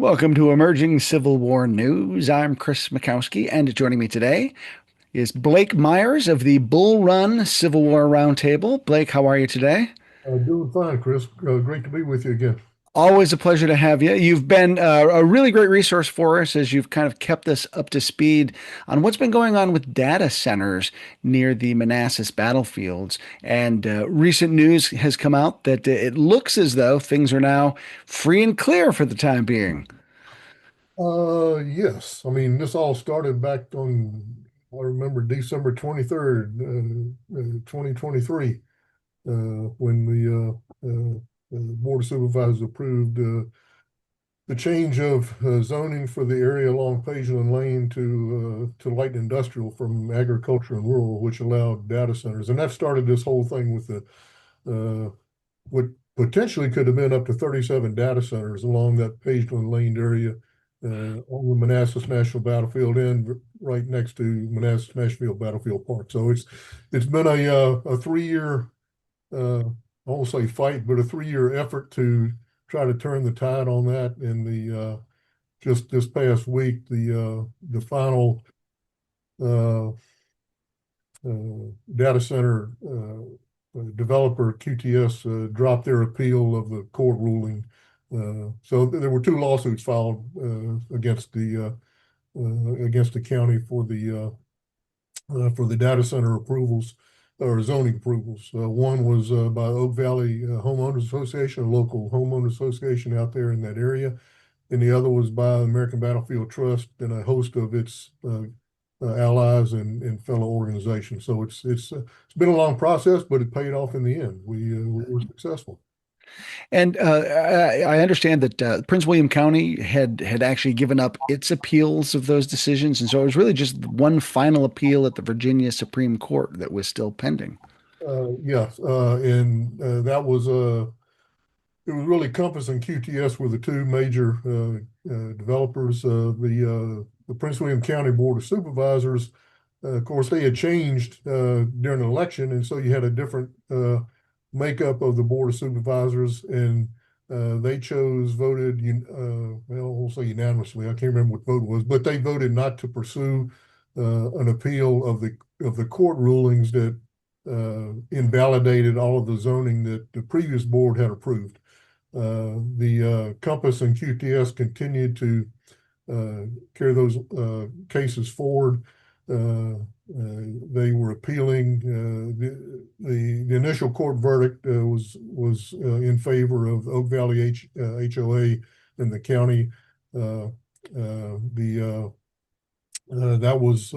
Welcome to Emerging Civil War News. I'm Chris Mikowski, and joining me today is Blake Myers of the Bull Run Civil War Roundtable. Blake, how are you today? Doing fine, Chris. Great to be with you again. Always a pleasure to have you. You've been a really great resource for us as you've kind of kept us up to speed on what's been going on with data centers near the Manassas battlefields. And recent news has come out that it looks as though things are now free and clear for the time being. Yes. I mean, this all started back on, I remember December 23rd, 2023, when the Board of Supervisors approved the change of zoning for the area along Pageland Lane to light industrial from agriculture and rural, which allowed data centers. And that started this whole thing with uh, what potentially could have been up to 37 data centers along that Pageland Lane area on the Manassas National Battlefield and right next to Manassas National Battlefield Park. So it's been a 3 year I won't say fight, but a 3 year effort to try to turn the tide on that. And the just this past week, the final uh, data center developer QTS dropped their appeal of the court ruling. So there were two lawsuits filed against the county for the data center approvals or zoning approvals. One was by Oak Valley Homeowners Association, a local homeowners association out there in that area, and the other was by American Battlefield Trust and a host of its allies and fellow organizations. So it's been a long process, but it paid off in the end. We were successful. And I understand that Prince William County had actually given up its appeals of those decisions, and so it was really just one final appeal at the Virginia Supreme Court that was still pending. Yes, and that was it was really Compass and QTS were the two major developers. The Prince William County Board of Supervisors, of course, they had changed during the election, and so you had a different makeup of the Board of Supervisors, and they well, we'll say unanimously. I can't remember what vote it was, but they voted not to pursue an appeal of the court rulings that invalidated all of the zoning that the previous board had approved. The Compass and QTS continued to carry those cases forward. They were appealing. The initial court verdict was in favor of Oak Valley HOA and the county. The That was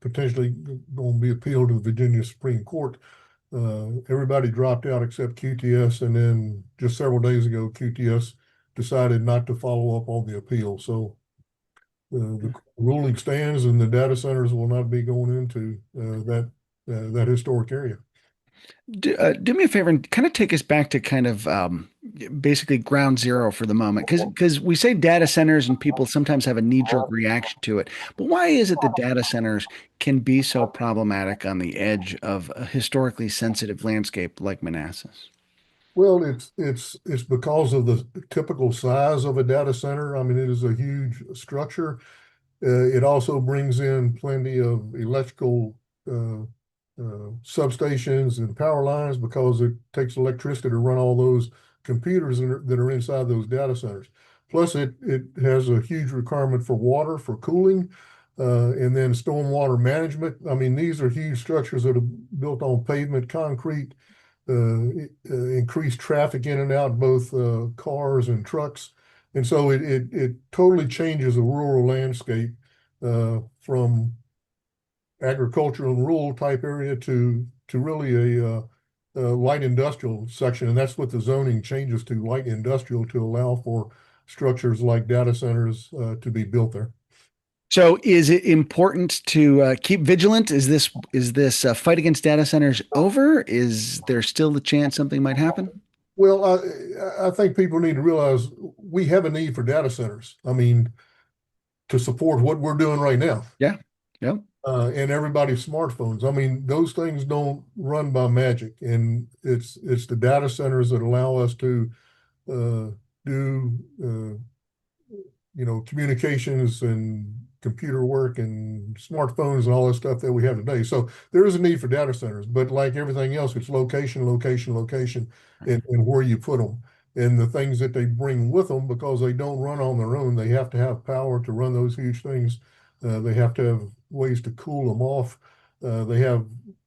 potentially going to be appealed to the Virginia Supreme Court. Everybody dropped out except QTS, and then just several days ago, QTS decided not to follow up on the appeal. So the ruling stands, and the data centers will not be going into that historic area. Do me a favor and kind of take us back to kind of basically ground zero for the moment, because we say data centers and people sometimes have a knee-jerk reaction to it. But why is it that data centers can be so problematic on the edge of a historically sensitive landscape like Manassas? Well, it's because of the typical size of a data center. I mean, it is a huge structure. It also brings in plenty of electrical substations and power lines because it takes electricity to run all those computers that are inside those data centers. Plus, it has a huge requirement for water, for cooling, and then stormwater management. I mean, these are huge structures that are built on pavement, concrete, increased traffic in and out, both cars and trucks. And so it totally changes the rural landscape from agricultural and rural type area to really a light industrial section. And that's what the zoning changes to light industrial to allow for structures like data centers to be built there. So, is it important to keep vigilant? Is this fight against data centers over? Is there still the chance something might happen? Well, I think people need to realize we have a need for data centers. I mean, to support what we're doing right now. Yeah. Yeah. And everybody's smartphones. I mean, those things don't run by magic, and it's the data centers that allow us to do communications and computer work and smartphones and all this stuff that we have today. So there is a need for data centers, but like everything else, it's location, location, location, and where you put them. And the things that they bring with them, because they don't run on their own, they have to have power to run those huge things. They have to have ways to cool them off. They have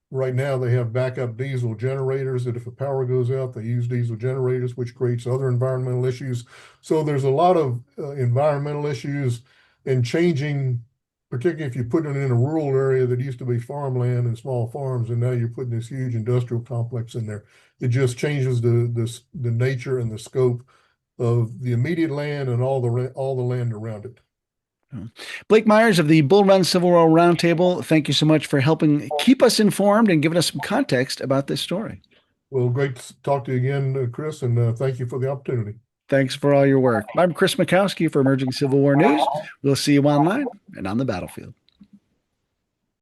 Right now they have backup diesel generators that if the power goes out, they use diesel generators, which creates other environmental issues. So there's a lot of environmental issues and changing, particularly if you put it in a rural area that used to be farmland and small farms, and now you're putting this huge industrial complex in there. It just changes the nature and the scope of the immediate land and all the land around it. Blake Myers of the Bull Run Civil War Roundtable, thank you so much for helping keep us informed and giving us some context about this story. Well, great to talk to you again, Chris, and thank you for the opportunity. Thanks for all your work. I'm Chris Mikowski for Emerging Civil War News. We'll see you online and on the battlefield.